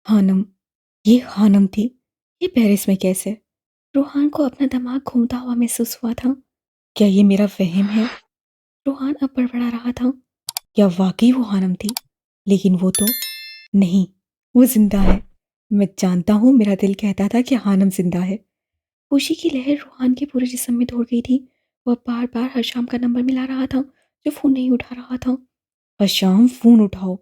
हानम, ये हानम थी। ये पेरिस में कैसे? रूहान को अपना दिमाग घूमता हुआ महसूस हुआ था। क्या ये मेरा वहम है? रूहान अब बड़बड़ा रहा था। क्या वाकई वो हानम थी? लेकिन वो तो नहीं, वो जिंदा है। मैं जानता हूँ, मेरा दिल कहता था कि हानम जिंदा है। खुशी की लहर रूहान के पूरे जिस्म में दौड़ गई थी। वह बार बार हशाम का नंबर मिला रहा था, जो फोन नहीं उठा रहा था। हशाम, फोन उठाओ।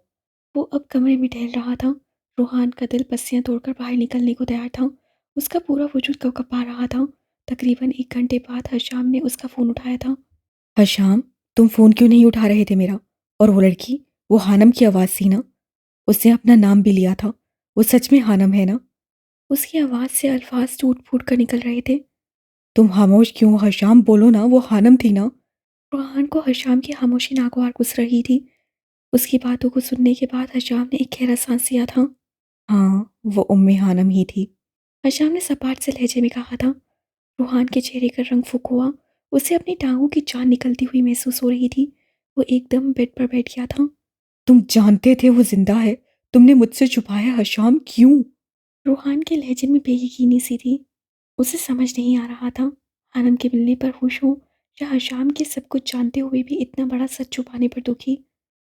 वो अब कमरे में टहल रहा था। रूहान का दिल पस्सियां तोड़कर बाहर निकलने को तैयार था। उसका पूरा वजूद कँपा रहा था। तकरीबन 1 घंटे बाद हशाम ने उसका फ़ोन उठाया था। हशाम, तुम फ़ोन क्यों नहीं उठा रहे थे मेरा? और वो लड़की, वो हानम की आवाज़ थी ना? उसने अपना नाम भी लिया था। वो सच में हानम है ना? उसकी आवाज़ से अल्फाज टूट फूट कर निकल रहे थे। तुम खामोश क्यों हो हशाम? बोलो ना, वो हानम थी ना? रूहान को हशाम की खामोशी नागवार गुजर रही थी। उसकी बातों को सुनने के बाद हशाम ने एक गहरा सांस लिया था। हाँ, वो उम्मे हानम ही थी। हशाम ने सपाट से लहजे में कहा था। रूहान के चेहरे का रंग फुक हुआ। उसे अपनी टांगों की जान निकलती हुई महसूस हो रही थी। वो एकदम बेड पर बैठ गया था। तुम जानते थे वो जिंदा है? तुमने मुझसे छुपाया हशाम, क्यों? रूहान के लहजे में बेयकीनी सी थी। उसे समझ नहीं आ रहा था, आनंद के मिलने पर खुश हो या हशाम के सब कुछ जानते हुए भी इतना बड़ा सच छुपाने पर दुखी।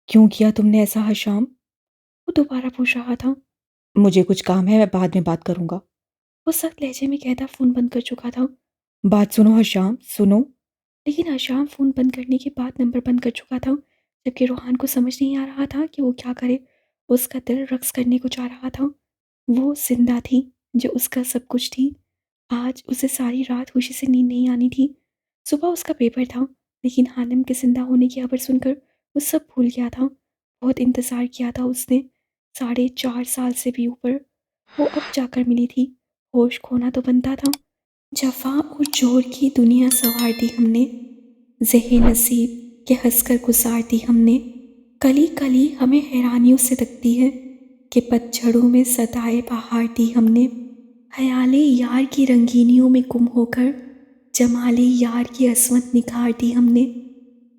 क्यों किया तुमने ऐसा हशाम? वो दोबारा पूछ रहा था। मुझे कुछ काम है, मैं बाद में बात करूंगा। वो सख्त लहजे में कहता फ़ोन बंद कर चुका था। बात सुनो हशाम, सुनो। लेकिन हशाम फ़ोन बंद करने के बाद नंबर बंद कर चुका था, जबकि रूहान को समझ नहीं आ रहा था कि वो क्या करे। उसका दिल रक्स करने को चाह रहा था। वो जिंदा थी, जो उसका सब कुछ थी। आज उसे सारी रात खुशी से नींद नहीं आनी थी। सुबह उसका पेपर था, लेकिन हानिम के जिंदा होने की खबर सुनकर वो सब भूल गया था। बहुत इंतज़ार किया था उसने, 4.5 साल से भी ऊपर। वो अब जाकर मिली थी। होश खोना तो बनता था। जफ़ा और जोर की दुनिया सवार दी हमने, ज़ेहे नसीब के हंसकर गुजार दी हमने। कली कली हमें हैरानियों से तकती है कि पतझड़ों में सदाए बहार दी हमने। ख़याले यार की रंगीनियों में गुम होकर जमाले यार की असमत निखार दी हमने।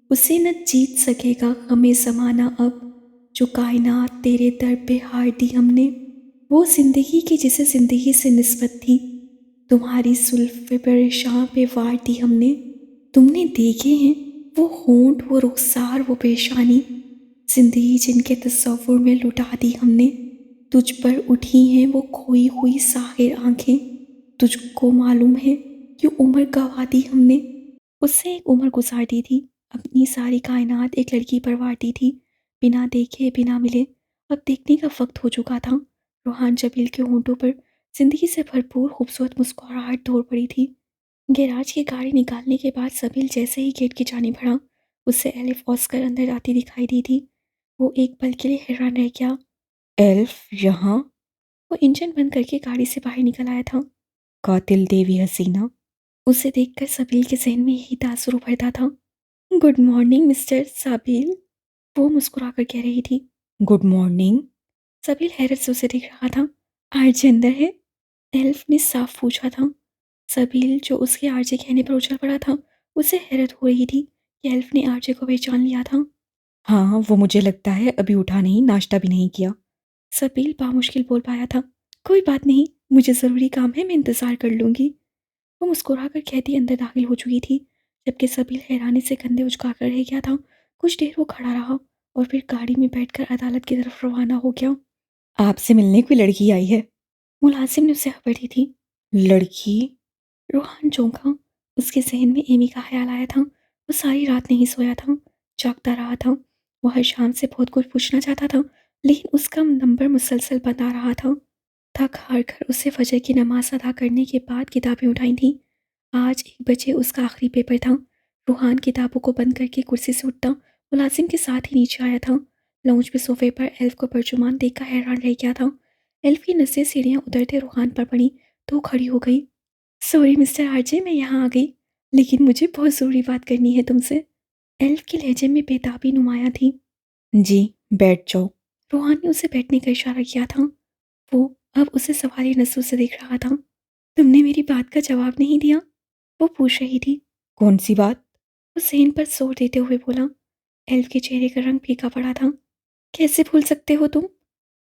उसे न जीत सकेगा हमें ज़माना अब, जो कायनात तेरे दर पे हार दी हमने। वो ज़िंदगी की जिसे ज़िंदगी से निस्बत थी, तुम्हारी जुल्फ़े परेशान पे वार दी हमने। तुमने देखे हैं वो होंठ, वो रुखसार, वो पेशानी, ज़िंदगी जिनके तसव्वुर में लुटा दी हमने। तुझ पर उठी हैं वो खोई हुई साहिर आँखें, तुझको मालूम है कि उम्र गँवा दी हमने। उससे एक उम्र गुजार दी थी, अपनी सारी कायनात एक लड़की पर वार दी थी, बिना देखे बिना मिले। अब देखने का वक्त हो चुका था। रूहान जबील के होंठों पर जिंदगी से भरपूर खूबसूरत मुस्कुराहट दौड़ पड़ी थी। गैराज की गाड़ी निकालने के बाद सबील जैसे ही गेट की जाने बढ़ा, उससे एलिफ ऑस्कर अंदर आती दिखाई दी थी। वो एक पल के लिए हैरान रह गया। एल्फ यहाँ? वो इंजन बंद करके गाड़ी से बाहर निकल आया था। कातिल देवी हसीना। उसे देखकर सबील के जहन में यही तासुर उभरता था। गुड मॉर्निंग मिस्टर साबिल, वो मुस्कुराकर कह रही थी। Good morning. सबील हैरत से उसे देख रहा था। आरजे अंदर है? एल्फ ने साफ पूछा था। सबील, जो उसके आरजे कहने पर उछल पड़ा था, उसे हैरत हो रही थी कि एल्फ ने आरजे को पहचान लिया था। हाँ, वो मुझे लगता है अभी उठा नहीं, नाश्ता भी नहीं किया। सबील बामुश्किल बोल पाया था। कोई बात नहीं, मुझे ज़रूरी काम है, मैं इंतज़ार कर लूँगी। वो मुस्कुराकर कहती अंदर दाखिल हो चुकी थी, जबकि सबील हैरानी से कंधे उचकाकर रह गया था। कुछ देर वो खड़ा रहा और फिर गाड़ी में बैठकर अदालत की तरफ रवाना हो गया। आपसे मिलने कोई लड़की आई है? मुलाजिम ने उसे खबर दी थी। लड़की? रूहान चौंका। उसके जहन में एमी का ख्याल आया था। वो सारी रात नहीं सोया था, जागता रहा था। वो हर शाम से बहुत कुछ पूछना चाहता था, लेकिन उसका नंबर मुसलसल बंद आ रहा था। थक हार कर उसे फजर की नमाज अदा करने के बाद किताबें उठाई थीं। आज 1 बजे उसका आखिरी पेपर था। रूहान किताबों को बंद करके कुर्सी से उठता, मुलाजिम के साथ ही नीचे आया था। लाउंज पे सोफे पर एल्फ को परचुमान देखकर हैरान रह गया था। एल्फ की नज़रें सीढ़ियाँ उतरते रूहान पर पड़ी तो वो खड़ी हो गई। सॉरी मिस्टर आरजे, मैं यहाँ आ गई, लेकिन मुझे बहुत ज़रूरी बात करनी है तुमसे। एल्फ के लहजे में बेताबी नुमाया थी। जी, बैठ जाओ। रूहान ने उसे बैठने का इशारा किया था। वो अब उसे सवाली नजरों से देख रहा था। तुमने मेरी बात का जवाब नहीं दिया, वो पूछ रही थी। कौन सी बात? वो सेन पर जोर देते हुए बोला। एल्फ के चेहरे का रंग फीका पड़ा था। कैसे भूल सकते हो तुम?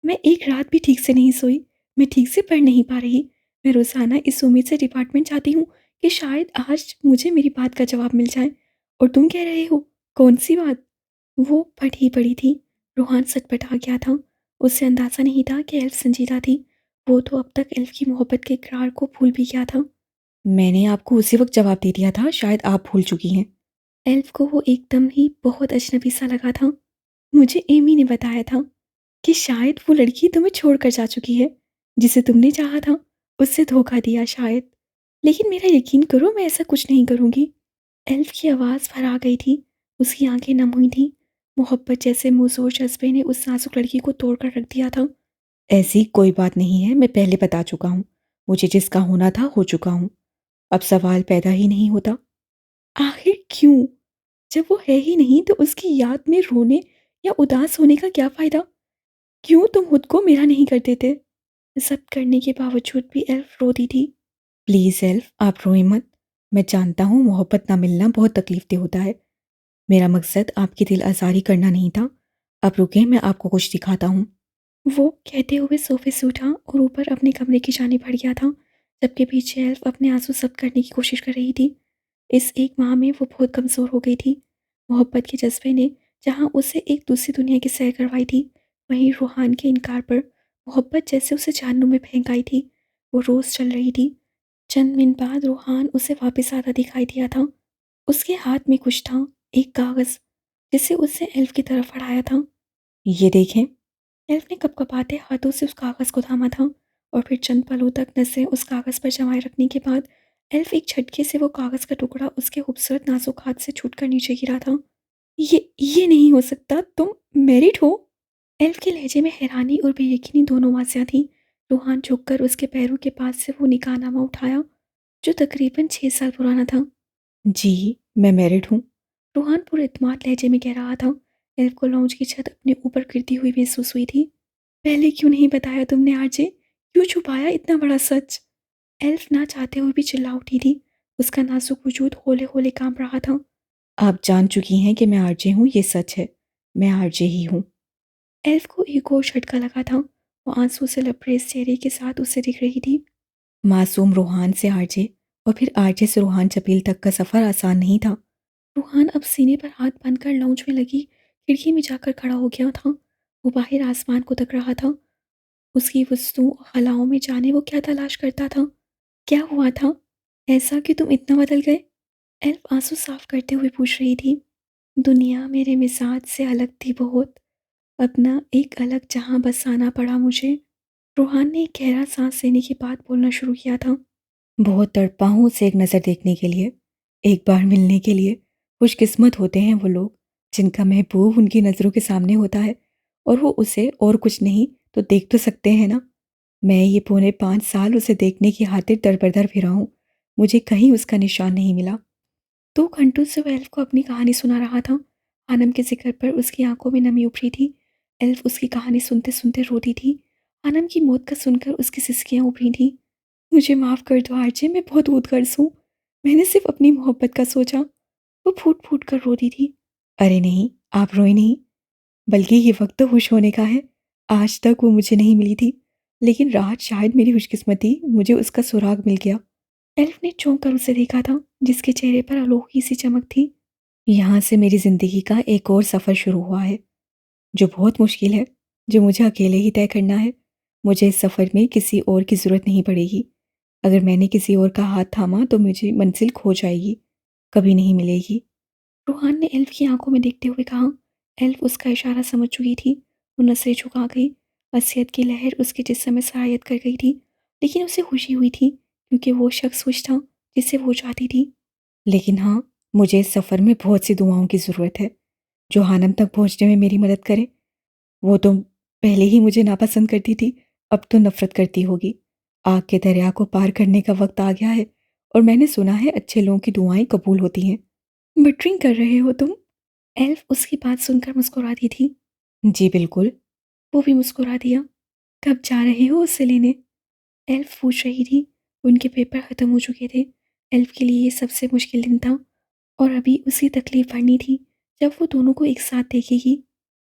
मैं एक रात भी ठीक से नहीं सोई, मैं ठीक से पढ़ नहीं पा रही। मैं रोज़ाना इस उम्मीद से डिपार्टमेंट जाती हूँ कि शायद आज मुझे मेरी बात का जवाब मिल जाए। और तुम कह रहे हो, कौन-सी बात? वो पढ़ी पड़ी थी। रोहान सटपटा गया था। उसे अंदाज़ा नहीं था कि एल्फ संजीदा थी। वो तो अब तक एल्फ की मोहब्बत के इकरार को भूल भी गया था। मैंने आपको उसी वक़्त जवाब दे दिया था, शायद आप भूल चुकी हैं। एल्फ को वो एकदम ही बहुत अजनबी सा लगा था। मुझे एमी ने बताया था कि शायद वो लड़की तुम्हें छोड़कर जा चुकी है, जिसे तुमने चाहा था, उससे धोखा दिया शायद। लेकिन मेरा यकीन करो, मैं ऐसा कुछ नहीं करूँगी। एल्फ की आवाज़ भर आ गई थी। उसकी आंखें नम हुई थीं। मोहब्बत जैसे मुज़ोर जज्बे ने उस नाजुक लड़की को तोड़कर रख दिया था। ऐसी कोई बात नहीं है, मैं पहले बता चुका हूँ। मुझे जिसका होना था हो चुका हूँ। अब सवाल पैदा ही नहीं होता। आखिर क्यों? जब वो है ही नहीं तो उसकी याद में रोने या उदास होने का क्या फ़ायदा? क्यों तुम खुद को मेरा नहीं कर देते? सब करने के बावजूद भी एल्फ रोती थी। प्लीज़ एल्फ, आप रोएं मत। मैं जानता हूँ मोहब्बत ना मिलना बहुत तकलीफ़देह होता है। मेरा मकसद आपकी दिल आज़ारी करना नहीं था। अब रुकें, मैं आपको कुछ दिखाता हूँ। वो कहते हुए सोफ़े से उठा और ऊपर अपने कमरे की जानिब बढ़ गया था, जबकि पीछे एल्फ अपने आंसू ज़ब्त करने की कोशिश कर रही थी। इस एक माह में वो बहुत कमज़ोर हो गई थी। मोहब्बत के जज़्बे ने जहाँ उसे एक दूसरी दुनिया की सैर करवाई थी, वहीं रूहान के इनकार पर मोहब्बत जैसे उसे जहन्नुम में फेंक आई थी। वो रोज़ चल रही थी। चंद मिनट बाद रूहान उसे वापस आता दिखाई दिया था। उसके हाथ में कुछ था, एक कागज़, जिसे उसने एल्फ की तरफ बढ़ाया था। ये देखें। एल्फ ने कँपकँपाते हाथों से उस कागज़ को थामा था और फिर चंद पलों तक नज़रें उस कागज़ पर जमाए रखने के बाद एल्फ एक झटके से वो कागज़ का टुकड़ा उसके खूबसूरत नाजुक हाथ से छूटकर नीचे गिरा था। ये नहीं हो सकता, तुम मैरिड हो? एल्फ के लहजे में हैरानी और बेयकीनी दोनों वाज़ियाँ थीं। रूहान झुककर उसके पैरों के पास से वो निकाहनामा उठाया, जो तकरीबन 6 साल पुराना था। जी, मैं मैरिड हूँ। रूहान पुरएतमाद लहजे में कह रहा था। एल्फ को लॉन्ज की छत अपने ऊपर गिरती हुई महसूस हुई थी। पहले क्यों नहीं बताया तुमने आरजे? क्यों छुपाया इतना बड़ा सच? एल्फ ना चाहते हुए भी चिल्ला उठी थी। उसका नाजुक वजूद होले-होले काँप रहा था। आप जान चुकी हैं कि मैं आरजे हूँ, ये सच है। मैं आरजे ही हूँ। एल्फ को एक और झटका लगा था। वो आंसू से लबरेज चेहरे के साथ उसे दिख रही थी। मासूम रूहान से आरजे और फिर आरजे से रूहान जबील तक का सफ़र आसान नहीं था। रूहान अब सीने पर हाथ बांधकर लाउंज में लगी खिड़की में जाकर खड़ा हो गया था। वो बाहर आसमान को तक रहा था। उसकी वस्तुओं और खलाओं में जाने वो क्या तलाश करता था? क्या हुआ था? ऐसा कि तुम इतना बदल गए? एल्फ आंसू साफ करते हुए पूछ रही थी। दुनिया मेरे मिजाज से अलग थी बहुत। अपना एक अलग जहां बसाना पड़ा मुझे। रूहान ने एक गहरा सांस लेने के बाद बोलना शुरू किया था। बहुत तड़पा हूँ उसे एक नज़र देखने के लिए, एक बार मिलने के लिए। खुशकिस्मत होते हैं वो लोग जिनका महबूब उनकी नज़रों के सामने होता है और वो उसे और कुछ नहीं तो देख तो सकते हैं ना। मैं ये पौने 5 साल उसे देखने की खातिर दर-बदर फिरा हूँ। मुझे कहीं उसका निशान नहीं मिला। 2 घंटों से वो एल्फ को अपनी कहानी सुना रहा था। आनम के ज़िक्र पर उसकी आंखों में नमी उभरी थी। एल्फ उसकी कहानी सुनते-सुनते रोती थी। आनम की मौत का सुनकर उसकी सिसकियाँ उभरी थीं। मुझे माफ़ कर दो आरजे, मैं बहुत ऊदगर्स हूँ। मैंने सिर्फ़ अपनी मोहब्बत का सोचा। वो फूट-फूट कर रोती थी। अरे नहीं, आप रोएँ नहीं, बल्कि ये वक़्त तो खुश होने का है। आज तक वो मुझे नहीं मिली थी, लेकिन राहत शायद मेरी खुशकिस्मती, मुझे उसका सुराग मिल गया। एल्फ ने चौंक कर उसे देखा था, जिसके चेहरे पर अनोखी सी चमक थी। यहाँ से मेरी ज़िंदगी का एक और सफ़र शुरू हुआ है, जो बहुत मुश्किल है, जो मुझे अकेले ही तय करना है। मुझे इस सफ़र में किसी और की ज़रूरत नहीं पड़ेगी। अगर मैंने किसी और का हाथ थामा तो मुझे मंजिल खो जाएगी, कभी नहीं मिलेगी। रूहान ने एल्फ की आंखों में देखते हुए कहा। एल्फ उसका इशारा समझ चुकी थी। वो नसें झुका गई। वसीयत की लहर उसके जिस्म में सरायत कर गई थी, लेकिन उसे खुशी हुई थी क्योंकि वो शख्स खुश था जिसे वो चाहती थी। लेकिन हाँ, मुझे इस सफ़र में बहुत सी दुआओं की ज़रूरत है, जो हानम तक पहुँचने में मेरी मदद करे। वो तो पहले ही मुझे नापसंद करती थी, अब तो नफ़रत करती होगी। आग के दरिया को पार करने का वक़्त आ गया है और मैंने सुना है अच्छे लोगों की दुआएँ कबूल होती हैं। बटरिंग कर रहे हो तुम? एल्फ उसकी बात सुनकर मुस्कुरा दी थी। जी बिल्कुल। वो भी मुस्कुरा दिया। कब जा रहे हो उसे लेने? एल्फ पूछ रही थी। उनके पेपर ख़त्म हो चुके थे। एल्फ के लिए ये सबसे मुश्किल दिन था और अभी उसी तकलीफ़ बढ़नी थी जब वो दोनों को एक साथ देखेगी।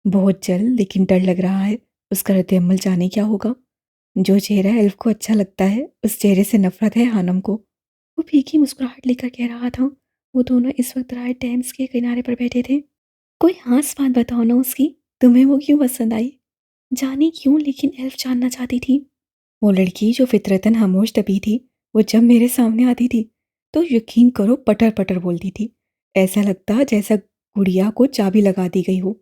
बहुत जल्द, लेकिन डर लग रहा है। उसका रद्द-ए-अमल जाने क्या होगा? जो चेहरा एल्फ को अच्छा लगता है, उस चेहरे से नफ़रत है हानम को। वो फीकी मुस्कुराहट लेकर कह रहा था। वो दोनों इस वक़्त राय टेम्स के किनारे पर बैठे थे। कोई ख़ास बात बताओ ना उसकी, तुम्हें वो क्यों पसंद आई? जाने क्यों, लेकिन एल्फ जानना चाहती थी। वो लड़की जो फितरतन खामोश दबी थी, वो जब मेरे सामने आती थी, तो यकीन करो पटर-पटर बोलती थी। ऐसा लगता जैसा गुड़िया को चाबी लगा दी गई हो।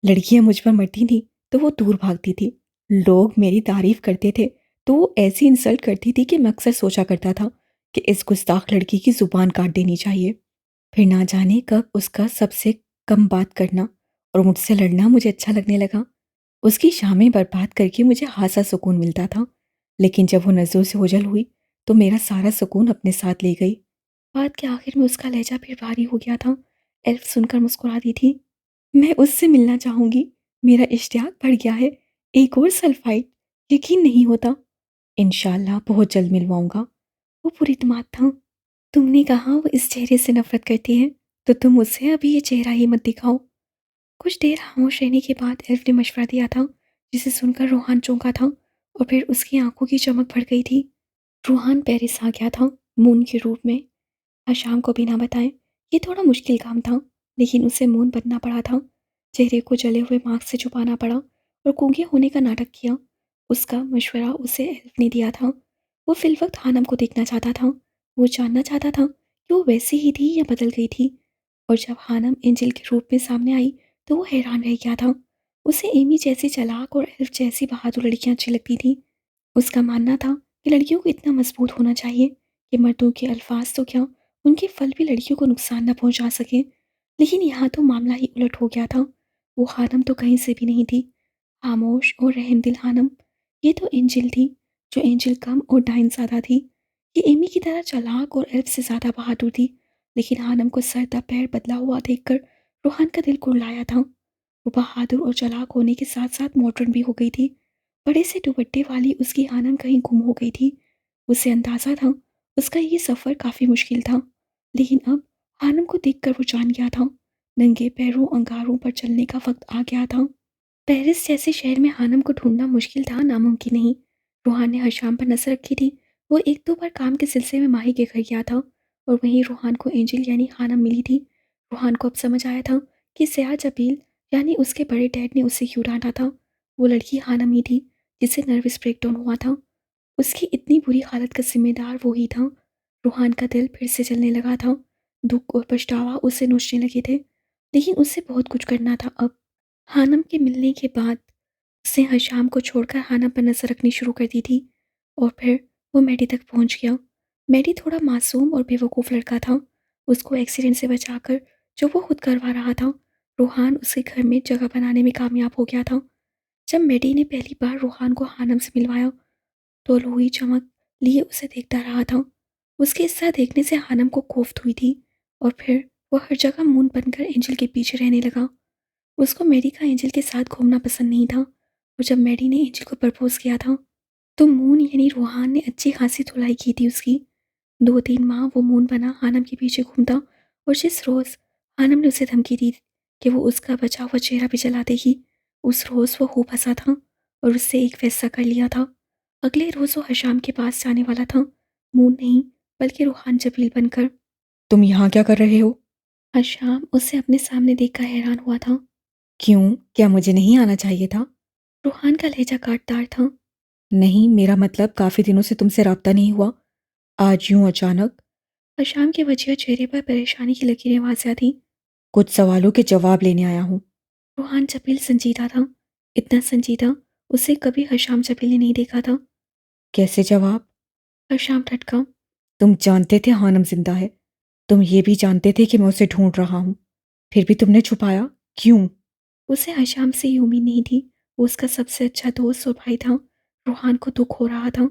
लड़कियां मुझ पर मरती थीं, तो वो दूर भागती थी। लोग मेरी तारीफ करते थे, तो वो ऐसी इंसल्ट करती थी कि मैं अक्सर सोचा करता था कि इस गुस्ताख लड़की की ज़ुबान काट देनी चाहिए। फिर ना जाने कब उसका सबसे कम बात करना और मुझसे लड़ना मुझे अच्छा लगने लगा। उसकी शामें बर्बाद करके मुझे ख़ासा सुकून मिलता था। लेकिन जब वो नज़रों से ओझल हुई, तो मेरा सारा सुकून अपने साथ ले गई। बात के आखिर में उसका लहजा फिर भारी हो गया था। एल्फ सुनकर मुस्कुरा दी थी। मैं उससे मिलना चाहूँगी। मेरा इश्तियाक बढ़ गया है। एक और सल्फ़ाइड, यकीन नहीं होता। इंशाअल्लाह बहुत जल्द मिलवाऊँगा। वो पुरइत्मीनान था। तुमने कहा वो इस चेहरे से नफ़रत करती है, तो तुम उसे अभी ये चेहरा ही मत दिखाओ। कुछ देर खामोश रहने के बाद एल्फ ने मशवरा दिया था, जिसे सुनकर रूहान चौंका था और फिर उसकी आंखों की चमक बढ़ गई थी। रूहान पेरिस आ गया था, मून के रूप में। शाम को बिना बताए। ये थोड़ा मुश्किल काम था, लेकिन उसे मून बनना पड़ा था। चेहरे को जले हुए मास्क से छुपाना पड़ा और गूंगे होने का नाटक किया। उसका मशवरा उसे एल्फ ने दिया था। वो फिलवक्त हानम को देखना चाहता था। वो जानना चाहता था कि वो वैसी ही थी या बदल गई थी। और जब हानम एंजिल के रूप में सामने आई, तो वो हैरान रह गया था। उसे एमी जैसी चालाक और एल्फ जैसी बहादुर लड़कियां अच्छी लगती थी। उसका मानना था कि लड़कियों को इतना मजबूत होना चाहिए कि मर्दों के अल्फाज तो क्या, उनके फल भी लड़कियों को नुकसान न पहुंचा सके। लेकिन यहाँ तो मामला ही उलट हो गया था। वो हानम तो कहीं से भी नहीं थी। खामोश और रहमदिल हानम। ये तो एंजिल थी, जो एंजिल कम और डाइन ज़्यादा थी। ये एमी की तरह चालाक और एल्फ से ज़्यादा बहादुर थी। लेकिन हानम को सर दा पैर बदला हुआ देखकर रूहान का दिल कुड़लाया था। वो बहादुर और चालाक होने के साथ साथ मॉडर्न भी हो गई थी। बड़े से दुपट्टे वाली उसकी हानम कहीं गुम हो गई थी। उसे अंदाजा था उसका ये सफ़र काफ़ी मुश्किल था। लेकिन अब हानम को देखकर वो जान गया था, नंगे पैरों अंगारों पर चलने का वक्त आ गया था। पेरिस जैसे शहर में हानम को ढूंढना मुश्किल था, नामुमकिन नहीं। रूहान ने हर शाम पर नजर रखी थी। वो एक दो बार काम के सिलसिले में माही के घर गया था और वहीं रूहान को एंजिल यानी हानम मिली थी। रूहान को अब समझ आया था कि सयाह जबील यानी उसके बड़े डैड ने उसे क्यों डांटा था। वो लड़की हानम ही थी जिसे नर्वस ब्रेकडाउन हुआ था। उसकी इतनी बुरी हालत का ज़िम्मेदार वो ही था। रूहान का दिल फिर से चलने लगा था। दुःख और पछतावा उसे नोचने लगे थे। लेकिन उसे बहुत कुछ करना था अब। हानम के मिलने के बाद उसने हर शाम को छोड़कर हानम पर नज़र रखनी शुरू कर दी थी। और फिर वो मैडी तक पहुंच गया। मैडी थोड़ा मासूम और बेवकूफ़ लड़का था। उसको एक्सीडेंट से बचाकर जो वो खुद करवा रहा था, रूहान उसके घर में जगह बनाने में कामयाब हो गया था। जब मैडी ने पहली बार रूहान को हानम से मिलवाया, तो लोई चमक लिए उसे देखता रहा था। उसके इस तरह देखने से हानम को कोफ्त हुई थी और फिर वो हर जगह मून बनकर एंजल के पीछे रहने लगा। उसको मैडी का एंजल के साथ घूमना पसंद नहीं था और जब मैडी ने एंजल को प्रपोज किया था, तो मून यानी रूहान ने अच्छी खासी धुलाई की थी उसकी। 2-3 माह वो मून बना हानम के पीछे घूमता और जिस रोज़ हानम ने उसे धमकी दी कि वो उसका बचा हुआ चेहरा भी जला देगी, उस रोज़ वो खूब हँसा था और उससे एक फ़ैसला कर लिया था। अगले रोज़ वो हशाम के पास जाने वाला था, मून नहीं बल्कि रूहान जबील बनकर। तुम यहाँ क्या कर रहे हो? हशाम उसे अपने सामने देखकर हैरान हुआ था। क्यों? क्या मुझे नहीं आना चाहिए था? रूहान का लहजा काटदार था। नहीं, मेरा मतलब काफ़ी दिनों से तुमसे राब्ता नहीं हुआ। आज यूं अचानक? हशाम के वजिया चेहरे पर परेशानी की लकीरें वाज़िया थीं। कुछ सवालों के जवाब लेने आया हूँ। रूहान जबील संजीदा था। इतना संजीदा उसे कभी हशाम जबील ने नहीं देखा था। कैसे जवाब? हशाम ठटका। तुम जानते थे हानम जिंदा है। तुम ये भी जानते थे कि मैं उसे ढूंढ रहा हूँ। फिर भी तुमने छुपाया, क्यों? उसे हशाम से ये उम्मीद नहीं थी। वो उसका सबसे अच्छा दोस्त और भाई था। रूहान को दुख हो रहा था।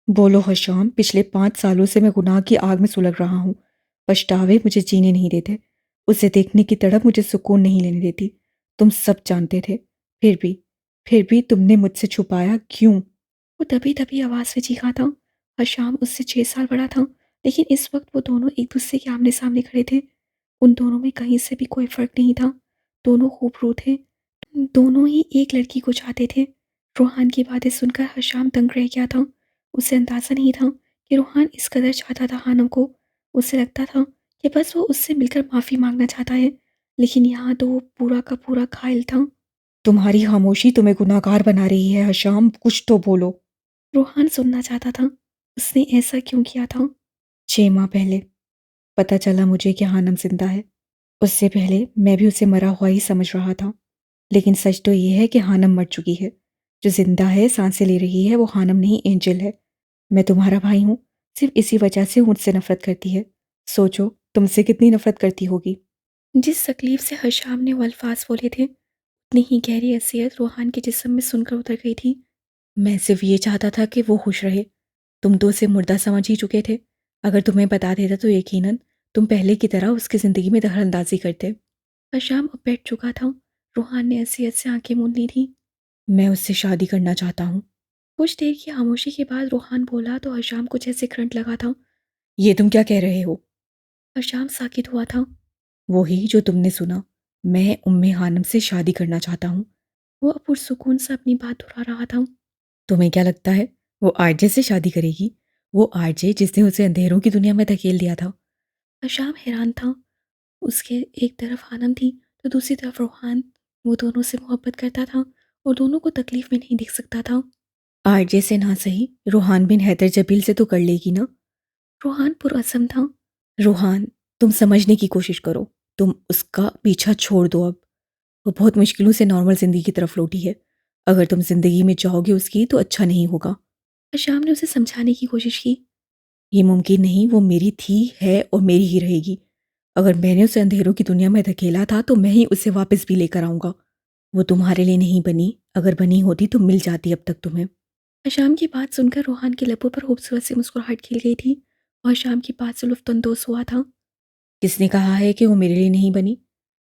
बोलो हशाम, पिछले 5 सालों से मैं गुनाह की आग में सुलग रहा हूँ। पछतावे मुझे जीने नहीं देते। उसे देखने की तड़प मुझे सुकून नहीं लेने देती। तुम सब जानते थे। फिर भी तुमने मुझसे छुपाया, क्यों? वो दबी दबी आवाज़ में चीखा था। हशाम उससे 6 साल बड़ा था, लेकिन इस वक्त वो दोनों एक दूसरे के आमने सामने खड़े थे। उन दोनों में कहीं से भी कोई फ़र्क नहीं था। दोनों खूबसूरत थे। दोनों ही एक लड़की को चाहते थे। रूहान की बातें सुनकर हशाम दंग रह गया था। उसे अंदाज़ा नहीं था कि रूहान इस कदर चाहता था हानम को। उसे लगता था कि बस वो उससे मिलकर माफ़ी मांगना चाहता है, लेकिन यहाँ तो वो पूरा का पूरा घायल था। तुम्हारी खामोशी तुम्हें गुनाहगार बना रही है हशाम, कुछ तो बोलो। रूहान सुनना चाहता था, उसने ऐसा क्यों किया था? 6 माह पहले पता चला मुझे कि हानम जिंदा है। उससे पहले मैं भी उसे मरा हुआ ही समझ रहा था, लेकिन सच तो ये है कि हानम मर चुकी है। जो जिंदा है, सांसें ले रही है, वो हानम नहीं, एंजल है। मैं तुम्हारा भाई हूँ, सिर्फ इसी वजह से वो मुझसे नफरत करती है। सोचो तुमसे कितनी नफरत करती होगी। जिस तकलीफ से हशाम ने वो अल्फाज बोले थे, उतनी ही गहरी असलियत रूहान के जिस्म में सुनकर उतर गई थी। मैं सिर्फ ये चाहता था कि वो खुश रहे। तुम तो उसे मुर्दा समझ ही चुके थे। अगर तुम्हें बता देता तो यकीनन तुम पहले की तरह उसकी ज़िंदगी में दखलंदाजी करते। हशाम अब बैठ चुका था। रूहान ने असलियत से आंखें मूंद ली थी। मैं उससे शादी करना चाहता हूँ। कुछ देर की खामोशी के बाद रूहान बोला तो हशाम कुछ ऐसे करंट लगा था। ये तुम क्या कह रहे हो? हशाम साकित हुआ था। वही जो तुमने सुना। मैं उम्मे हानम से शादी करना चाहता हूँ। वो पुरसुकून से अपनी बात दोहरा रहा था। तुम्हें क्या लगता है वो आरजे से शादी करेगी? वो आरजे जिसने उसे अंधेरों की दुनिया में धकेल दिया था। हशाम हैरान था। उसके एक तरफ हानम थी तो दूसरी तरफ रूहान। वो दोनों से मोहब्बत करता था और दोनों को तकलीफ में नहीं दिख सकता था। आरजे से ना सही, रूहान बिन हैदर जबील से तो कर लेगी ना? रूहान पुरअज़म था। रूहान, तुम समझने की कोशिश करो। तुम उसका पीछा छोड़ दो अब। वो बहुत मुश्किलों से नॉर्मल ज़िंदगी की तरफ लौटी है। अगर तुम ज़िंदगी में जाओगे उसकी तो अच्छा नहीं होगा। शाम ने उसे समझाने की कोशिश की। ये मुमकिन नहीं, वो मेरी थी, है और मेरी ही रहेगी। अगर मैंने उसे अंधेरों की दुनिया में धकेला था तो मैं ही उसे वापस भी लेकर आऊँगा। वो तुम्हारे लिए नहीं बनी, अगर बनी होती तो मिल जाती अब तक तुम्हें। शाम की बात सुनकर रूहान के लबों पर खूबसूरत सी मुस्कुराहट खिल गई थी और शाम की बात से लुफ्तंदोज़ हुआ था। किसने कहा है कि वो मेरे लिए नहीं बनी?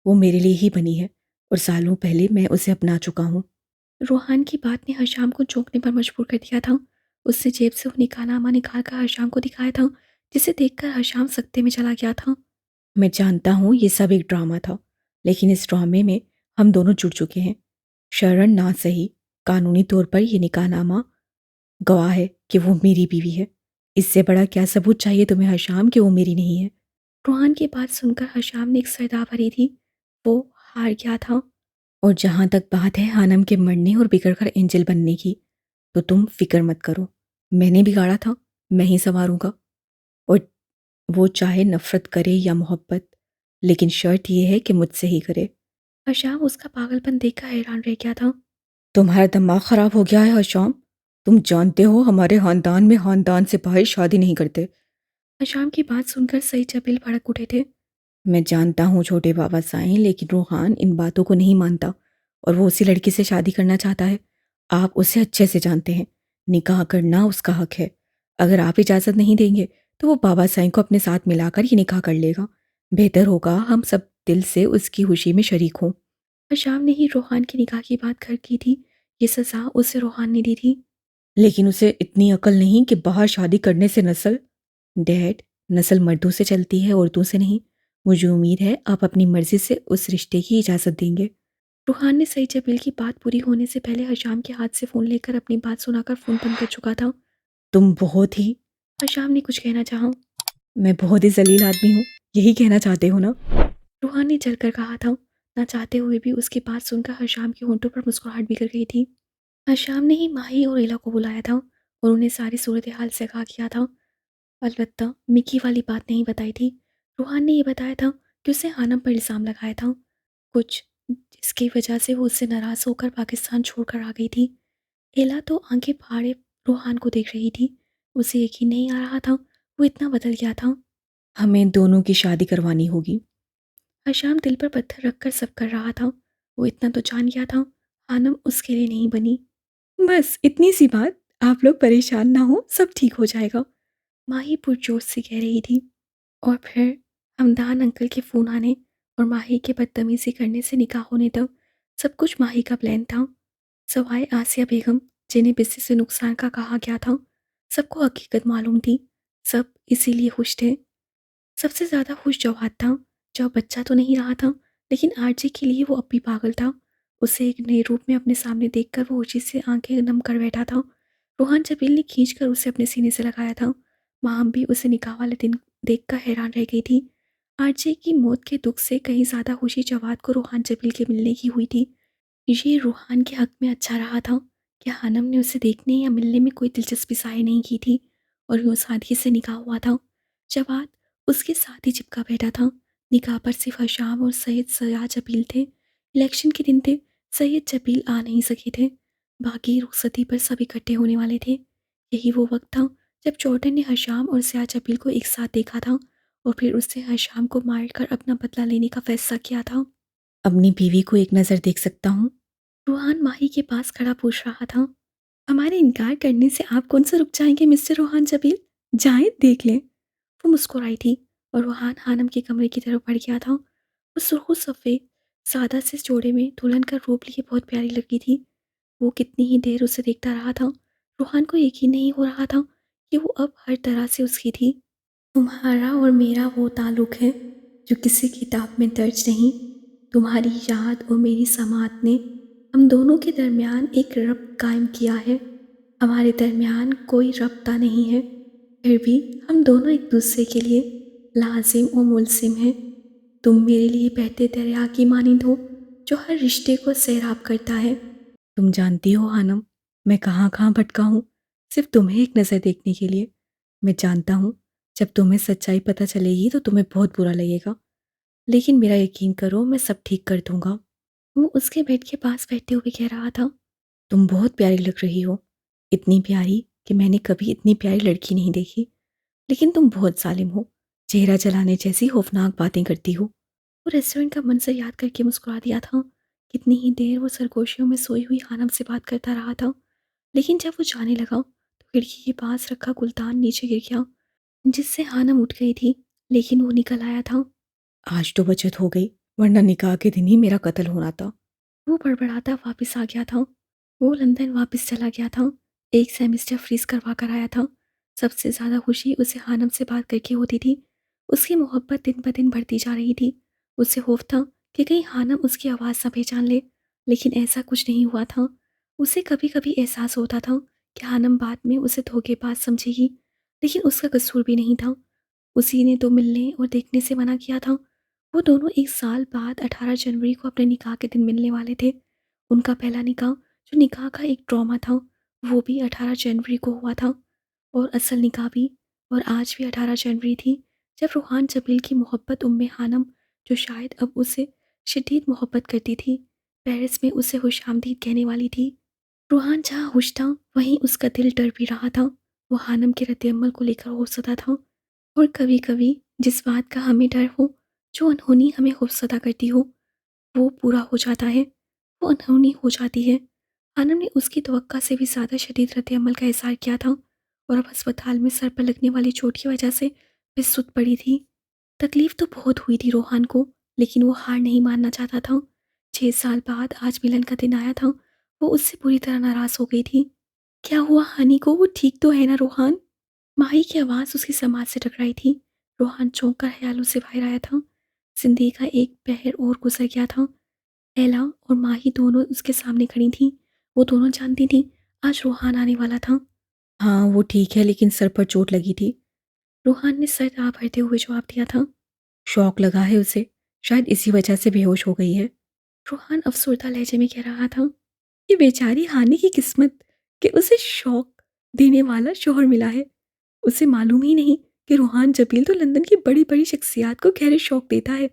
वो मेरे लिए ही बनी है और सालों पहले मैं उसे अपना चुका हूँ। रूहान की बात ने हशाम को चौंकने पर मजबूर कर दिया था। उसने जेब से वो निकाहनामा निकाल कर हशाम को दिखाया था, जिसे देखकर हशाम सकते में चला गया था। मैं जानता हूँ ये सब एक ड्रामा था, लेकिन इस ड्रामे में हम दोनों जुड़ चुके हैं। शरण ना सही, कानूनी तौर पर यह निकाहनामा गवाह है कि वो मेरी बीवी है। इससे बड़ा क्या सबूत चाहिए तुम्हें हशाम कि वो मेरी नहीं है? रूहान की बात सुनकर हशाम ने एक सरदा भरी थी। वो हार गया था। और जहाँ तक बात है हानम के मरने और बिगड़कर एंजल बनने की, तो तुम फिक्र मत करो। मैंने बिगाड़ा था, मैं ही संवारूंगा। और वो चाहे नफरत करे या मोहब्बत, लेकिन शर्त यह है कि मुझसे ही करे। हशाम उसका पागलपन देखकर हैरान रह गया था। तुम्हारा दिमाग खराब हो गया है हशाम। तुम जानते हो हमारे खानदान में खानदान से बाहर शादी नहीं करते। हशाम की बात सुनकर सईद जबील भड़क उठे थे। मैं जानता हूँ छोटे बाबा साईं, लेकिन रूहान इन बातों को नहीं मानता और वो उसी लड़की से शादी करना चाहता है। आप उसे अच्छे से जानते हैं। निकाह करना उसका हक है। अगर आप इजाज़त नहीं देंगे तो वो बाबा साईं को अपने साथ मिलाकर ये निकाह कर लेगा। बेहतर होगा हम सब दिल से उसकी खुशी में शरीक हों। हशाम ने ही रूहान की निकाह की बात कर की थी। ये सज़ा उसे रूहान ने दी थी। लेकिन उसे इतनी अकल नहीं कि बाहर शादी करने से नस्ल। डैड, नस्ल मर्दों से चलती है, औरतों से नहीं। मुझे उम्मीद है आप अपनी मर्जी से उस रिश्ते की इजाज़त देंगे। रूहान ने सईद जबील की बात पूरी होने से पहले हशाम के हाथ से फ़ोन लेकर अपनी बात सुनाकर फ़ोन बंद कर चुका था। तुम बहुत ही। हशाम ने कुछ कहना चाहा। मैं बहुत ही जलील आदमी हूँ, यही कहना चाहते हो ना? रूहान ने जलकर कहा था। ना चाहते हुए भी उसकी बात सुनकर हशाम के होंठों पर मुस्कुराहट बिखर गई थी। हशाम ने ही माही और इला को बुलाया था और उन्हें सारी सूरत हाल से आगाह किया था। अलबत्ता मिकी वाली बात नहीं बताई थी। रूहान ने ये बताया था कि उसे हानम पर इल्ज़ाम लगाया था, कुछ जिसकी वजह से वो उससे नाराज़ होकर पाकिस्तान छोड़कर आ गई थी। एला तो आंखें फाड़े रूहान को देख रही थी। उसे यकीन नहीं आ रहा था वो इतना बदल गया था। हमें दोनों की शादी करवानी होगी। हशाम दिल पर पत्थर रखकर सब कर रहा था। वो इतना तो जान गया था, हानम उसके लिए नहीं बनी। बस इतनी सी बात, आप लोग परेशान ना हो, सब ठीक हो जाएगा। माही पुरजोश से कह रही थी। और फिर हमदान अंकल के फ़ोन आने और माही के बदतमीज़ी करने से निकाह होने तक सब कुछ माही का प्लान था। सवाए आसिया बेगम, जिन्हें बिजनेस से नुकसान का कहा गया था, सबको हकीकत मालूम थी। सब इसीलिए खुश थे। सबसे ज़्यादा खुश जवाद था। जो बच्चा तो नहीं रहा था, लेकिन आरजे के लिए वो अब भी पागल था। उसे एक नए रूप में अपने सामने देखकर वो ऊँची से आँखें नम कर बैठा था। रूहान जबील ने खींचकर उसे अपने सीने से लगाया था। माँ भी उसे निकाह वाले दिन देखकर हैरान रह गई थी। आरजे की मौत के दुख से कहीं ज़्यादा खुशी जवाद को रूहान जबील के मिलने की हुई थी। ये रूहान के हक में अच्छा रहा था कि हानम ने उसे देखने या मिलने में कोई दिलचस्पी ज़ाहिर नहीं की थी और यूँ सादगी से निकाह हुआ था। जवाद उसके साथ ही चिपका बैठा था। निकाह पर सिर्फ हशाम और सैयद सयाज जबील थे। इलेक्शन के दिन थे, सैयद जबील आ नहीं सके थे। बाकी रुखसती पर सब इकट्ठे होने वाले थे। यही वो वक्त था जब जॉर्डन ने हशाम और सयाज जबील को एक साथ देखा था और फिर उससे हशाम को मारकर अपना बदला लेने का फैसला किया था। अपनी बीवी को एक नज़र देख सकता हूँ? रूहान माही के पास खड़ा पूछ रहा था। हमारे इनकार करने से आप कौन सा रुक जाएंगे मिस्टर रूहान जबील? जाएं देख लें। वो मुस्कुराई थी और रूहान हानम के कमरे की तरफ बढ़ गया था। वो सुरखू सफ़ेद सादा से जोड़े में दुल्हन का रूप लिए बहुत प्यारी लगी थी। वो कितनी ही देर उसे देखता रहा था। रूहान को यकीन नहीं हो रहा था कि वो अब हर तरह से उसकी थी। तुम्हारा और मेरा वो ताल्लुक है जो किसी किताब में दर्ज नहीं। तुम्हारी याद और मेरी समात ने हम दोनों के दरमियान एक रब्त कायम किया है। हमारे दरमियान कोई रब्ता नहीं है, फिर भी हम दोनों एक दूसरे के लिए लाजिम और मुलजिम हैं। तुम मेरे लिए बहते दरिया की मानिंद हो जो हर रिश्ते को सैराब करता है। तुम जानती हो हानम, मैं कहाँ कहाँ भटका हूँ सिर्फ तुम्हें एक नज़र देखने के लिए। मैं जानता हूँ जब तुम्हें सच्चाई पता चलेगी तो तुम्हें बहुत बुरा लगेगा, लेकिन मेरा यकीन करो मैं सब ठीक कर दूंगा। वो उसके बेड के पास बैठते हुए कह रहा था। तुम बहुत प्यारी लग रही हो, इतनी प्यारी कि मैंने कभी इतनी प्यारी लड़की नहीं देखी। लेकिन तुम बहुत जालिम हो, चेहरा जलाने जैसी खौफनाक बातें करती हो। वो रेस्टोरेंट का मंजर याद करके मुस्कुरा दिया था। कितनी ही देर वो सरगोशियों में सोई हुई हानम से बात करता रहा था, लेकिन जब वो जाने लगा तो खिड़की के पास रखा गुलदान नीचे गिर गया, जिससे हानम उठ गई थी, लेकिन वो निकल आया था। आज तो बचत हो गई, वरना निकाह के दिन ही मेरा कत्ल होना था। वो बड़बड़ाता वापस आ गया था। वो लंदन वापस चला गया था। एक सेमेस्टर फ्रीज करवा कर आया था। सबसे ज़्यादा खुशी उसे हानम से बात करके होती थी। उसकी मोहब्बत दिन ब दिन बढ़ती जा रही थी। उसे खौफ था कि कहीं हानम उसकी आवाज़ ना पहचान ले, लेकिन ऐसा कुछ नहीं हुआ था। उसे कभी कभी एहसास होता था कि हानम बाद में उसे धोखेबाज समझेगी, लेकिन उसका कसूर भी नहीं था। उसी ने तो मिलने और देखने से मना किया था। वो दोनों एक साल बाद 18 जनवरी को अपने निकाह के दिन मिलने वाले थे। उनका पहला निकाह, जो निकाह का एक ड्रामा था, वो भी 18 जनवरी को हुआ था और असल निकाह भी। और आज भी 18 जनवरी थी जब रूहान जबील की मोहब्बत उम्मे हानम, जो शायद अब उसे शदीद मोहब्बत करती थी, पेरिस में उसे खुशामदीद कहने वाली थी। रूहान जहाँ खुश था वहीं उसका दिल डर भी रहा था। वो हानम के रद्द-ए-अमल को लेकर खौफज़दा था और कभी-कभी जिस बात का हमें डर हो, जो अनहोनी हमें खौफज़दा करती हो, वो पूरा हो जाता है, वो अनहोनी हो जाती है। हानम ने उसकी तवक्का से भी ज़्यादा शदीद रद्द-ए-अमल का इज़हार किया था और अब अस्पताल में सर पर लगने वाली चोट की वजह से बेसुध पड़ी थी। तकलीफ़ तो बहुत हुई थी रोहान को, लेकिन वो हार नहीं मानना चाहता था। 6 साल बाद आज मिलन का दिन आया था। वो उससे पूरी तरह नाराज़ हो गई थी। क्या हुआ हानि को? वो ठीक तो है ना रोहान? माही की आवाज़ उसकी समाज से टकराई थी। रोहान चौंक कर ख्यालों से बाहर आया था। जिंदगी का एक पहर और गुजर गया था। एला और माही दोनों उसके सामने खड़ी थीं। वो दोनों जानती थीं आज रोहान आने वाला था। हाँ वो ठीक है, लेकिन सर पर चोट लगी थी। रोहान ने सर आ भरते हुए जवाब दिया था। शौक लगा है उसे, शायद इसी वजह से बेहोश हो गई है। रोहान अफसरदा लहजे में कह रहा था। ये बेचारी हानि की किस्मत कि उसे शौक देने वाला शोहर मिला है। उसे मालूम ही नहीं कि रूहान जबील तो लंदन की बड़ी-बड़ी शख्सियात को गहरे शौक देता है,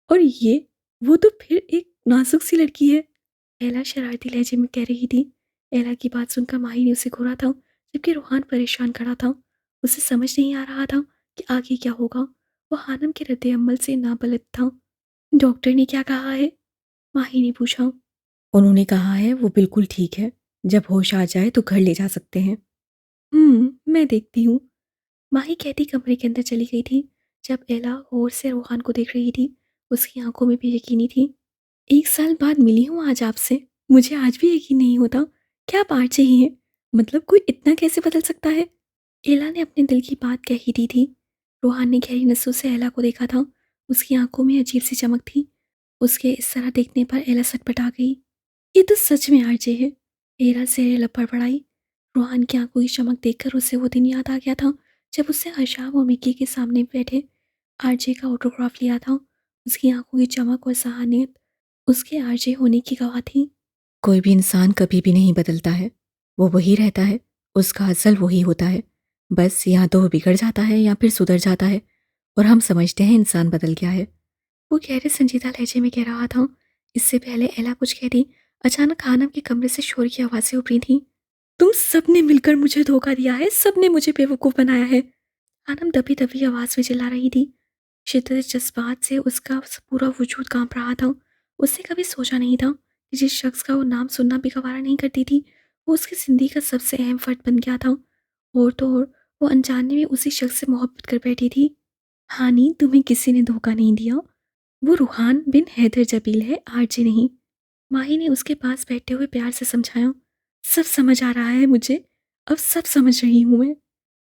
और ये वो तो फिर एक नाजुक सी लड़की है। एला शरारती लहजे में कह रही थी। एला की बात सुनकर माही ने उसे घूरा था, जबकि रूहान परेशान खड़ा था। उसे समझ नहीं आ रहा था कि आगे क्या होगा। वो हानम के रद्द-ए-अमल से नाबलद था। डॉक्टर ने क्या कहा है? माही ने पूछा। उन्होंने कहा है वो बिल्कुल ठीक है, जब होश आ जाए तो घर ले जा सकते हैं। मैं देखती हूँ। माही कहती कमरे के अंदर चली गई थी। जब एला गौर से रूहान को देख रही थी, उसकी आंखों में बेयकीनी थी। 1 साल बाद मिली हूँ आज आपसे, मुझे आज भी यकीन नहीं होता कि आप आरजे ही हैं। मतलब कोई इतना कैसे बदल सकता है? एला ने अपने दिल की बात कह ही दी थी। रूहान ने गहरी नज़रों से एला को देखा था। उसकी आंखों में अजीब सी चमक थी। उसके इस तरह देखने पर एला सटपटा गई। ये तो सच में आरजे है। मेरा सिर लपड़पड़ाई। रोहान की आंखों की चमक देखकर उसे वो दिन याद आ गया था जब उससे हशाम और मिक्की के सामने बैठे आरजे का ऑटोग्राफ लिया था। उसकी आंखों की चमक और सहानियत उसके आरजे होने की गवाह थी। कोई भी इंसान कभी भी नहीं बदलता है, वो वही रहता है, उसका असल वही होता है। बस या तो वो बिगड़ जाता है या फिर सुधर जाता है, और हम समझते हैं इंसान बदल गया है। वो गहरे संजीदा लहजे में कह रहा था। इससे पहले एला कुछ कह दी, अचानक खानम के कमरे से शोर की आवाजें उभरी थीं। तुम सबने मिलकर मुझे धोखा दिया है, सबने मुझे बेवकूफ बनाया है। खानम दबी दबी आवाज में चिल्ला रही थी। शिद्दत जज्बात से उसका पूरा वजूद कांप रहा था। उसने कभी सोचा नहीं था कि जिस शख्स का वो नाम सुनना भी गवारा नहीं करती थी, वो उसकी जिंदगी का सबसे अहम फर्द बन गया था। और तो और वो अनजाने में उसी शख्स से मोहब्बत कर बैठी थी। हानि, तुम्हें किसी ने धोखा नहीं दिया। वो रूहान बिन हैदर जबील है, आरजे नहीं। माही ने उसके पास बैठते हुए प्यार से समझाया। सब समझ आ रहा है मुझे, अब सब समझ रही हूँ मैं।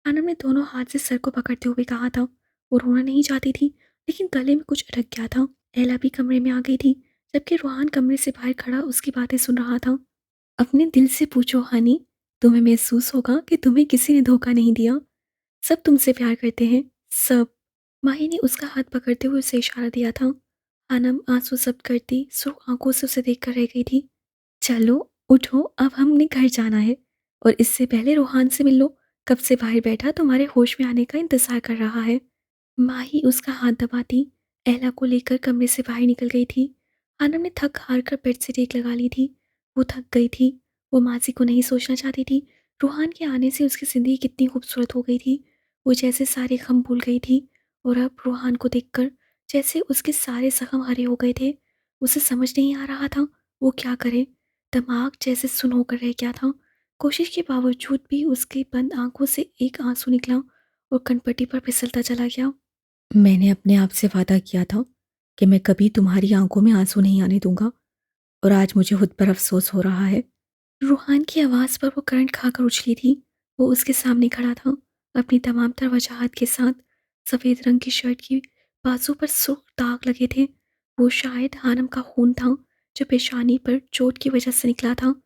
आनम ने दोनों हाथ से सर को पकड़ते हुए कहा था। वो रोना नहीं चाहती थी, लेकिन गले में कुछ अटक गया था। एला भी कमरे में आ गई थी, जबकि रूहान कमरे से बाहर खड़ा उसकी बातें सुन रहा था। अपने दिल से पूछो हानी, तुम्हें महसूस होगा कि तुम्हें किसी ने धोखा नहीं दिया। सब तुमसे प्यार करते हैं, सब। माही ने उसका हाथ पकड़ते हुए उसे इशारा दिया था। आनम आंसू जब्त करती सुर्ख आंखों से उसे देखकर रह गई थी। चलो, उठो, अब हमने घर जाना है। और इससे पहले रूहान से मिल लो। कब से बाहर बैठा तुम्हारे होश में आने का इंतजार कर रहा है। माही उसका हाथ दबाती एला को लेकर कमरे से बाहर निकल गई थी। आनम ने थक हार कर बेड से टेक लगा ली थी। वो थक गई थी। वो माजी को नहीं सोचना चाहती थी। रूहान के आने से उसकी जिंदगी कितनी खूबसूरत हो गई थी। वो जैसे सारे गम भूल गई थी। और अब रूहान को देखकर जैसे उसके सारे जख्म हरे हो गए थे। उसे समझ नहीं आ रहा था वो क्या करे। दिमाग जैसे सुन होकर रह गया था। कोशिश के बावजूद भी उसकी बंद आंखों से एक आंसू निकला और कनपट्टी पर फिसलता चला गया। मैंने अपने आप से वादा किया था कि मैं कभी तुम्हारी आंखों में आंसू नहीं आने दूंगा, और आज मुझे खुद पर अफसोस हो रहा है। रूहान की आवाज़ पर वो करंट खाकर उछली थी। वो उसके सामने खड़ा था, अपनी तमाम तर वजाहत के साथ। सफ़ेद रंग की शर्ट की बाजू पर सुर्ख दाग लगे थे। वो शायद हानम का खून था जो पेशानी पर चोट की वजह से निकला था,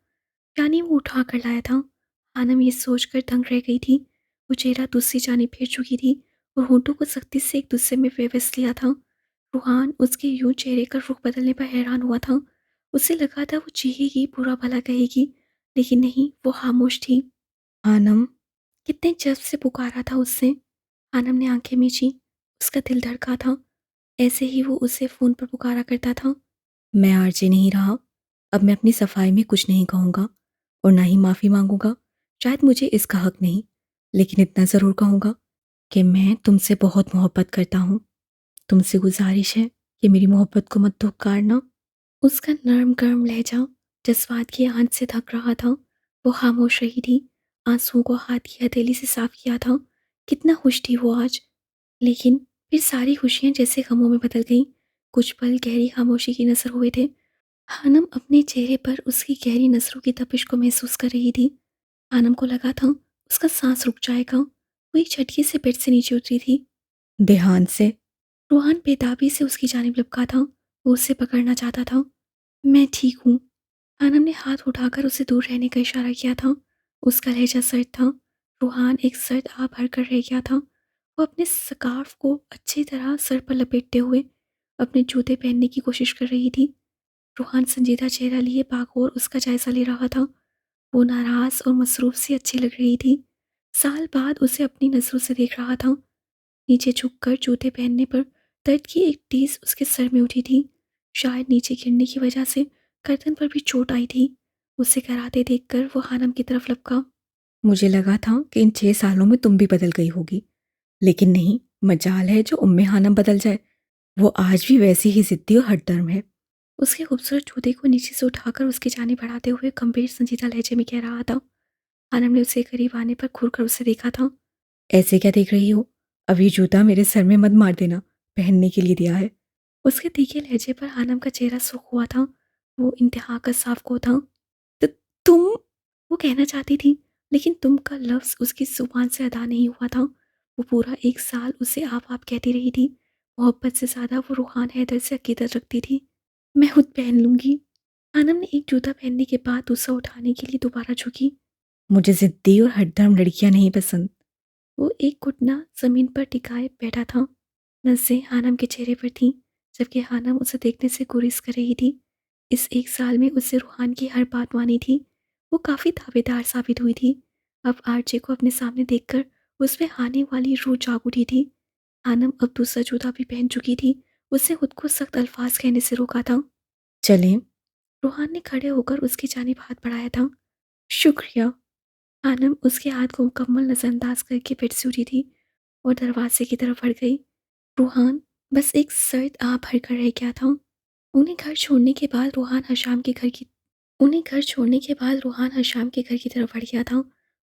यानी वो उठा कर लाया था। हानम ये सोचकर दंग रह गई थी। वो चेहरा दूसरी जानिब फेर चुकी थी और होंठों को सख्ती से एक दूसरे में पेवस लिया था। रूहान उसके यूं चेहरे का रुख बदलने पर हैरान हुआ था। उसे लगा था वो चीखेगी, बुरा भला कहेगी, लेकिन नहीं, वो खामोश थी। हानम, कितने जज्ब से पुकारा था उससे। हानम ने आंखें मीची। उसका दिल धड़का था। ऐसे ही वो उसे फ़ोन पर पुकारा करता था। मैं आरजे नहीं रहा। अब मैं अपनी सफाई में कुछ नहीं कहूँगा और ना ही माफ़ी मांगूंगा। शायद मुझे इसका हक नहीं, लेकिन इतना ज़रूर कहूँगा कि मैं तुमसे बहुत मोहब्बत करता हूँ। तुमसे गुजारिश है कि मेरी मोहब्बत को मत धुतकारना। उसका नर्म गर्म लहजा जज्बात की आंच से थक रहा था। वो खामोश रही थी, आंसुओं को हाथ की हथेली से साफ किया था। कितना खुश थी वो आज। लेकिन फिर सारी खुशियां जैसे गमों में बदल गईं। कुछ पल गहरी खामोशी की नजर हुए थे। हानम अपने चेहरे पर उसकी गहरी नजरों की तपिश को महसूस कर रही थी। हानम को लगा था उसका सांस रुक जाएगा। वो एक झटके से बेड से नीचे उतरी थी। ध्यान से। रोहन बेताबी से उसकी जानिब लपका था। वो उसे पकड़ना चाहता था। मैं ठीक हूँ। हानम ने हाथ उठाकर उसे दूर रहने का इशारा किया था। उसका लहजा सर्द था। रूहान एक सर्द आ भर कर रह गया था। वो अपने स्कार्फ को अच्छी तरह सर पर लपेटते हुए अपने जूते पहनने की कोशिश कर रही थी। रूहान संजीदा चेहरा लिए बागौर उसका जायजा ले रहा था। वो नाराज और मसरूफ सी अच्छी लग रही थी। साल बाद उसे अपनी नजरों से देख रहा था। नीचे झुककर जूते पहनने पर दर्द की एक टीस उसके सर में उठी थी। शायद नीचे गिरने की वजह से गर्दन पर भी चोट आई थी। उसे कराते देखकर वो हानम की तरफ लपका। मुझे लगा था कि इन 6 सालों में तुम भी बदल गई होगी, लेकिन नहीं, मजाल है जो उम्मे हानम बदल जाए। वो आज भी वैसी ही जिद्दी और हठधर्म है। उसके खूबसूरत जूते को नीचे से उठाकर उसकी जानी बढ़ाते हुए गंभीर संजीदा लहजे में कह रहा था। हानम ने उसे करीब आने पर घूर कर उसे देखा था। ऐसे क्या देख रही हो? अब ये जूता मेरे सर में मत मार देना, पहनने के लिए दिया है। उसके तीखे लहजे पर हानम का चेहरा सूख हुआ था। वो इंतहा का साफ को था। "त- तुम, वो कहना चाहती थी, लेकिन तुम का लफ्ज उसकी जुबान से अदा नहीं हुआ था। वो पूरा 1 साल उसे आप कहती रही थी। मोहब्बत से ज्यादा वो रूहान हैदर से अकीदत रखती थी। मैं खुद पहन लूंगी। आनम ने एक जूता पहनने के बाद दूसरा उठाने के लिए दोबारा झुकी। मुझे ज़िद्दी और हठधर्म लड़कियां नहीं पसंद। वो एक घुटना ज़मीन पर टिकाए बैठा था। नज़रें हानम के चेहरे पर थीं, जबकि हानम उसे देखने से गुरेज कर रही थी। इस एक साल में उससे रूहान की हर बात मानी थी। वो काफ़ी दावेदार साबित हुई थी। अब आरजे को अपने सामने देखकर उसमें आने वाली रूह जाग उठी थी। हानम अब दूसरा जूता भी पहन चुकी थी। उसने खुद को सख्त अल्फाज कहने से रोका था। चलें। रूहान ने खड़े होकर उसकी जानिब हाथ बढ़ाया था। शुक्रिया। हानम उसके हाथ को मुकम्मल नज़रअंदाज करके बेड से उठी थी और दरवाजे की तरफ बढ़ गई। रूहान बस एक सर्द आह भरकर रह गया था। उन्हें घर छोड़ने के बाद रूहान हशाम के घर की उन्हें घर छोड़ने के बाद रूहान हशाम के घर की तरफ बढ़ गया था।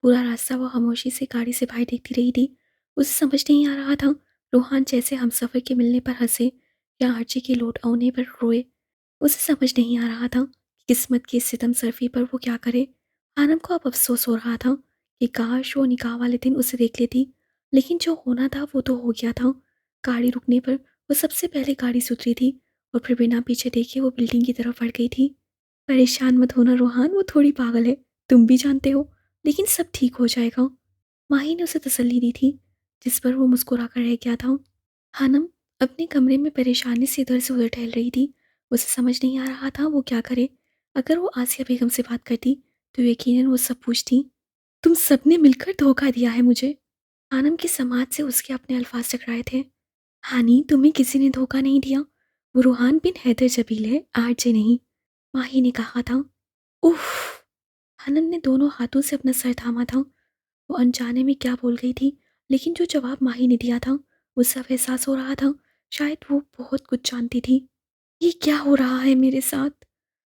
पूरा रास्ता वो खामोशी से गाड़ी से बाहर देखती रही थी। उसे समझ नहीं आ रहा था रूहान जैसे हमसफ़र के मिलने पर हंसे या आर्ची के लौट आने पर रोए। उसे समझ नहीं आ रहा था कि किस्मत की सितम सरफी पर वो क्या करे। आनम को अब अफसोस हो रहा था कि काश वो निकाह वाले दिन उसे देख लेती, लेकिन जो होना था वो तो हो गया था। गाड़ी रुकने पर वो सबसे पहले गाड़ी से उतरी थी और फिर बिना पीछे देखे वो बिल्डिंग की तरफ बढ़ गई थी। परेशान मत होना रोहान, वो थोड़ी पागल है, तुम भी जानते हो, लेकिन सब ठीक हो जाएगा। माही ने उसे तसल्ली दी थी, जिस पर वो मुस्कुरा कर रह गया था। हानम अपने कमरे में परेशानी से इधर से उधर टहल रही थी। उसे समझ नहीं आ रहा था वो क्या करे। अगर वो आसिया बेगम से बात करती तो यकीनन वो सब पूछती। तुम सबने मिलकर धोखा दिया है मुझे। हानम की समाज से उसके अपने अल्फाज टकराए थे। हानी, तुम्हें किसी ने धोखा नहीं दिया। वो रूहान बिन हैदर जबील है, आरजे नहीं। माही ने कहा था। उफ। हनन ने दोनों हाथों से अपना सर थामा था। वो अनजाने में क्या बोल गई थी, लेकिन जो जवाब माही ने दिया था उससे अब एहसास हो रहा था शायद वो बहुत कुछ जानती थी। ये क्या हो रहा है मेरे साथ?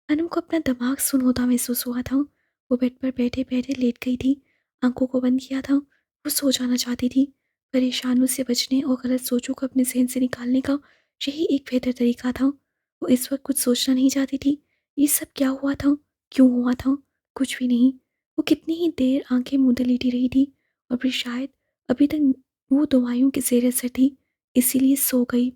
अनम को अपना दिमाग सुन होता महसूस हुआ था। वो बेड पर बैठे बैठे लेट गई थी, आंखों को बंद किया था। वो सो जाना चाहती थी। परेशानियों से बचने और गलत सोचों को अपने जहन से निकालने का यही एक बेहतर तरीका था। वो इस वक्त कुछ सोचना नहीं चाहती थी। ये सब क्या हुआ था, क्यों हुआ था? कुछ भी नहीं। वो कितनी ही देर आंखें मूंदे लेटी रही थी और फिर शायद अभी तक वो दवाइयों के जेर असर थी, इसीलिए सो गई।